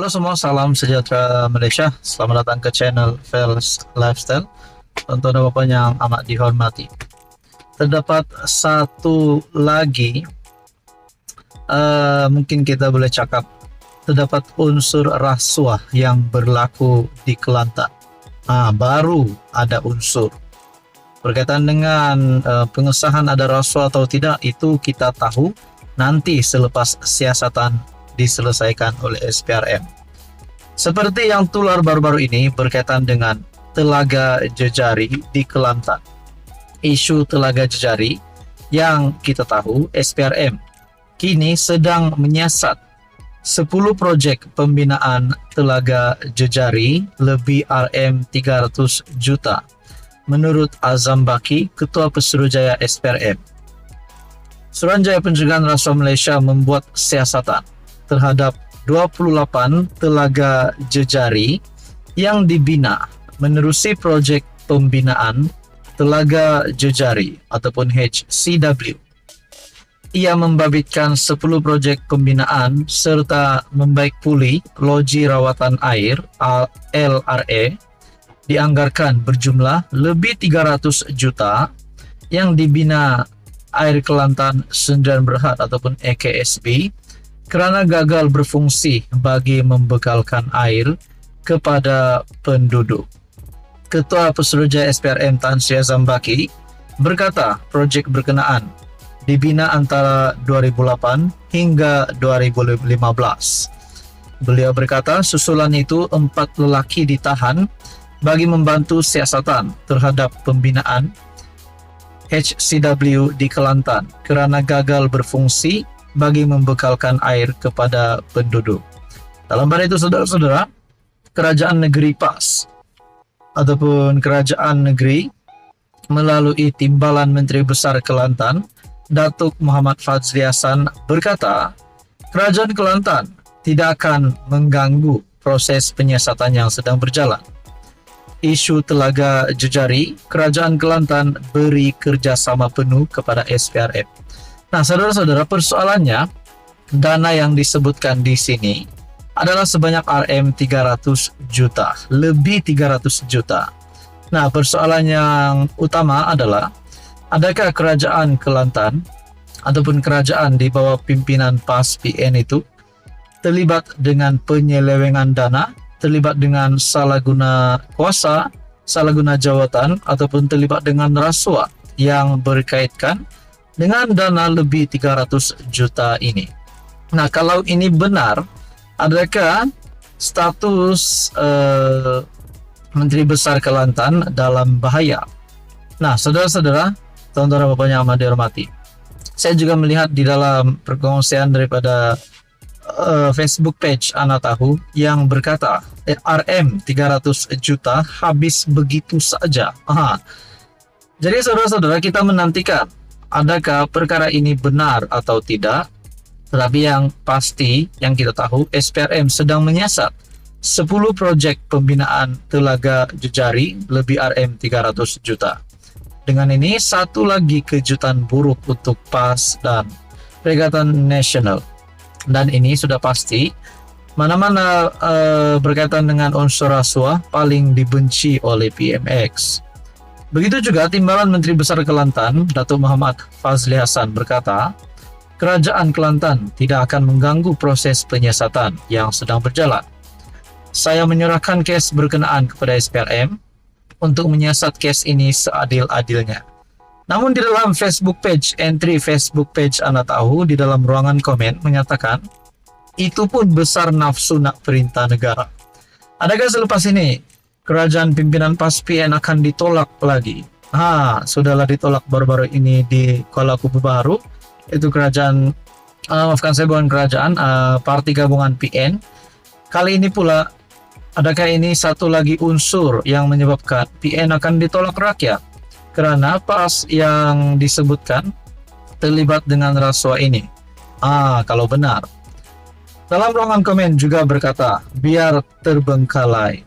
Halo semua, salam sejahtera Malaysia. Selamat datang ke channel Fels Lifestyle. Tonton Bapak yang amat dihormati. Terdapat satu lagi, mungkin kita boleh cakap, terdapat unsur rasuah yang berlaku di Kelantan. Baru ada unsur. Berkaitan dengan pengesahan ada rasuah atau tidak, itu kita tahu nanti selepas siasatan diselesaikan oleh SPRM. Seperti yang tular baru-baru ini berkaitan dengan Telaga Jejari di Kelantan. Isu Telaga Jejari yang kita tahu SPRM kini sedang menyiasat 10 projek pembinaan Telaga Jejari lebih RM300 juta menurut Azam Baki, Ketua Pesuruhjaya SPRM. Suruhanjaya Pencegahan Rasuah Malaysia membuat siasatan terhadap 28 telaga jejari yang dibina menerusi projek pembinaan Telaga Jejari ataupun HCW. Ia membabitkan 10 projek pembinaan serta membaik pulih loji rawatan air LRA dianggarkan berjumlah lebih 300 juta yang dibina Air Kelantan Sdn Berhad ataupun AKSB kerana gagal berfungsi bagi membekalkan air kepada penduduk. Ketua Pesuruhjaya SPRM Tan Sri Azam Baki berkata projek berkenaan dibina antara 2008 hingga 2015. Beliau berkata susulan itu 4 lelaki ditahan bagi membantu siasatan terhadap pembinaan HCW di Kelantan kerana gagal berfungsi bagi membekalkan air kepada penduduk. Dalam pada itu, saudara-saudara, Kerajaan Negeri PAS ataupun Kerajaan Negeri melalui Timbalan Menteri Besar Kelantan, Datuk Muhammad Fadzli Hasan berkata, Kerajaan Kelantan tidak akan mengganggu proses penyiasatan yang sedang berjalan. Isu Telaga Jejari, Kerajaan Kelantan beri kerjasama penuh kepada SPRM. Nah, saudara-saudara, persoalannya dana yang disebutkan di sini adalah sebanyak RM300 juta, lebih 300 juta. Nah, persoalan yang utama adalah adakah Kerajaan Kelantan ataupun kerajaan di bawah pimpinan PAS PN itu terlibat dengan penyelewengan dana, terlibat dengan salah guna kuasa, salah guna jawatan ataupun terlibat dengan rasuah yang berkaitan dengan dana lebih 300 juta ini. Nah, kalau ini benar, adakah status Menteri Besar Kelantan dalam bahaya? Nah, saudara-saudara, tuan-tuan dan bapak yang amat dihormati, saya juga melihat di dalam perkongsian daripada Facebook page Anak Tahu yang berkata RM300 juta habis begitu saja. Jadi saudara-saudara, kita menantikan adakah perkara ini benar atau tidak. Tetapi yang pasti yang kita tahu SPRM sedang menyiasat 10 projek pembinaan Telaga Jejari lebih RM300 juta. Dengan ini satu lagi kejutan buruk untuk PAS dan Perikatan Nasional. Dan ini sudah pasti mana-mana berkaitan dengan unsur rasuah paling dibenci oleh PMX. Begitu juga Timbalan Menteri Besar Kelantan, Datuk Muhammad Fadzli Hasan berkata, Kerajaan Kelantan tidak akan mengganggu proses penyiasatan yang sedang berjalan. Saya menyerahkan kes berkenaan kepada SPRM untuk menyiasat kes ini seadil-adilnya. Namun di dalam Facebook page, entry Facebook page Anak Tahu di dalam ruangan komen menyatakan, itu pun besar nafsu nak perintah negara. Adakah selepas ini kerajaan pimpinan PAS PN akan ditolak lagi? Sudahlah ditolak baru-baru ini di Kuala Lumpur Baru. Itu kerajaan, maafkan saya, bukan kerajaan, Parti Gabungan PN. Kali ini pula, adakah ini satu lagi unsur yang menyebabkan PN akan ditolak rakyat? Kerana PAS yang disebutkan terlibat dengan rasuah ini. Kalau benar. Dalam ruangan komen juga berkata, biar terbengkalai.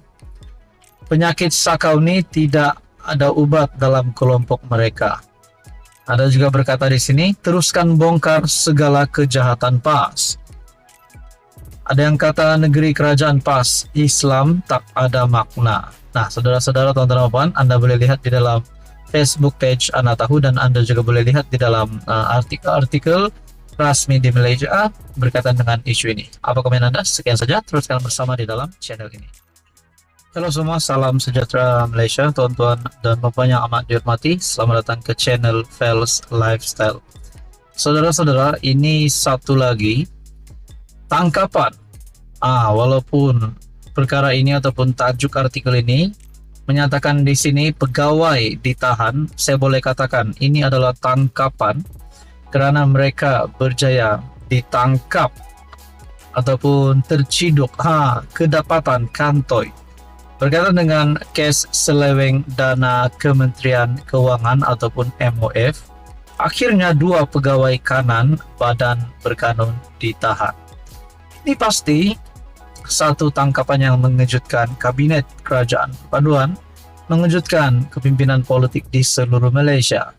Penyakit sakau ini tidak ada ubat dalam kelompok mereka. Ada juga berkata di sini, teruskan bongkar segala kejahatan PAS. Ada yang kata negeri kerajaan pas, Islam tak ada makna. Nah, saudara-saudara, tonton apa? Anda boleh lihat di dalam Facebook page Anak Tahu, dan Anda juga boleh lihat di dalam artikel-artikel resmi di Malaysia berkaitan dengan isu ini. Apa komen Anda? Sekian saja, teruskan bersama di dalam channel ini. Halo semua, salam sejahtera Malaysia, tuan-tuan dan puan yang amat dihormati. Selamat datang ke channel Fels Lifestyle. Saudara-saudara, ini satu lagi tangkapan. Walaupun perkara ini ataupun tajuk artikel ini menyatakan di sini pegawai ditahan, saya boleh katakan ini adalah tangkapan kerana mereka berjaya ditangkap ataupun terciduk kedapatan kantoi berkaitan dengan kes seleweng dana Kementerian Keuangan ataupun MOF. Akhirnya dua pegawai kanan Badan Berkanun ditahan. Ini pasti satu tangkapan yang mengejutkan Kabinet Kerajaan Perpaduan, mengejutkan kepimpinan politik di seluruh Malaysia.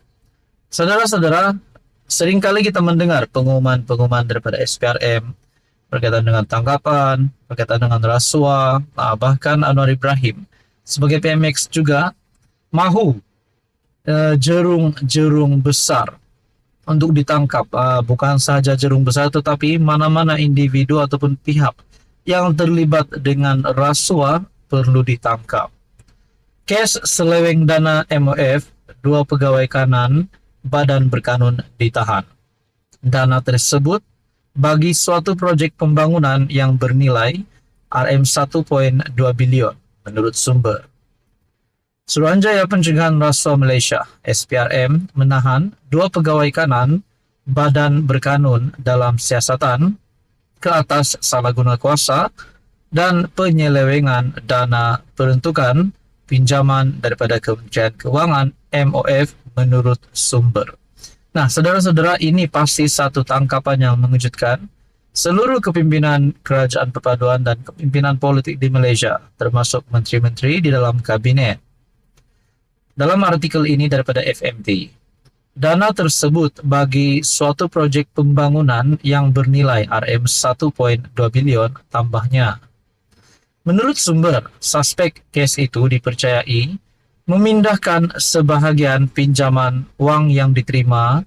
Saudara-saudara, seringkali kita mendengar pengumuman-pengumuman daripada SPRM berkaitan dengan tangkapan, berkaitan dengan rasuah, bahkan Anwar Ibrahim sebagai PMX juga mahu jerung-jerung besar untuk ditangkap. Bukan sahaja jerung besar, tetapi mana-mana individu ataupun pihak yang terlibat dengan rasuah perlu ditangkap. Kes seleweng dana MOF, dua pegawai kanan Badan Berkanun ditahan. Dana tersebut bagi suatu projek pembangunan yang bernilai RM1.2 bilion menurut sumber. Suruhanjaya Pencegahan Rasuah Malaysia (SPRM) menahan dua pegawai kanan Badan Berkanun dalam siasatan ke atas salah guna kuasa dan penyelewengan dana peruntukan pinjaman daripada Kementerian Keuangan MOF menurut sumber. Nah, saudara-saudara, ini pasti satu tangkapan yang mengejutkan seluruh kepimpinan Kerajaan Perpaduan dan kepimpinan politik di Malaysia, termasuk menteri-menteri di dalam kabinet. Dalam artikel ini daripada FMT, dana tersebut bagi suatu projek pembangunan yang bernilai RM1.2 bilion tambahnya. Menurut sumber, suspek kes itu dipercayai memindahkan sebahagian pinjaman wang yang diterima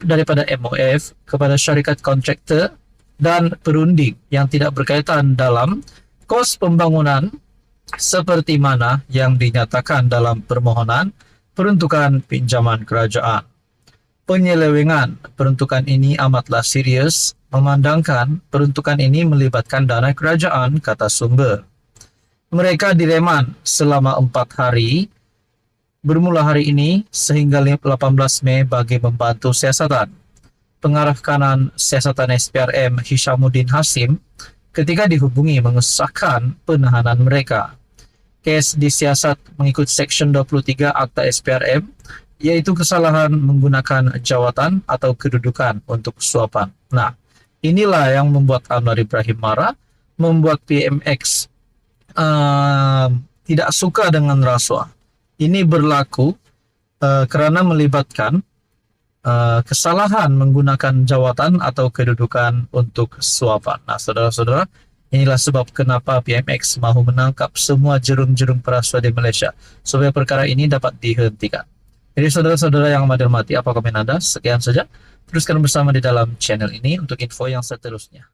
daripada MOF kepada syarikat kontraktor dan perunding yang tidak berkaitan dalam kos pembangunan seperti mana yang dinyatakan dalam permohonan peruntukan pinjaman kerajaan. Penyelewengan peruntukan ini amatlah serius memandangkan peruntukan ini melibatkan dana kerajaan, kata sumber. Mereka direman selama 4 hari bermula hari ini sehingga 18 Mei bagi membantu siasatan. Pengarah kanan siasatan SPRM Hishamuddin Hasim ketika dihubungi mengesahkan penahanan mereka. Kes disiasat mengikut Seksyen 23 Akta SPRM, yaitu kesalahan menggunakan jawatan atau kedudukan untuk suapan. Nah, inilah yang membuat Anwar Ibrahim marah, membuat PMX tidak suka dengan rasuah. Ini berlaku kerana melibatkan kesalahan menggunakan jawatan atau kedudukan untuk suapan. Nah, saudara-saudara, inilah sebab kenapa PMX mahu menangkap semua jerung-jerung perasuah di Malaysia supaya perkara ini dapat dihentikan. Jadi saudara-saudara yang amat dihormati, apa komen Anda? Sekian saja. Teruskan bersama di dalam channel ini untuk info yang seterusnya.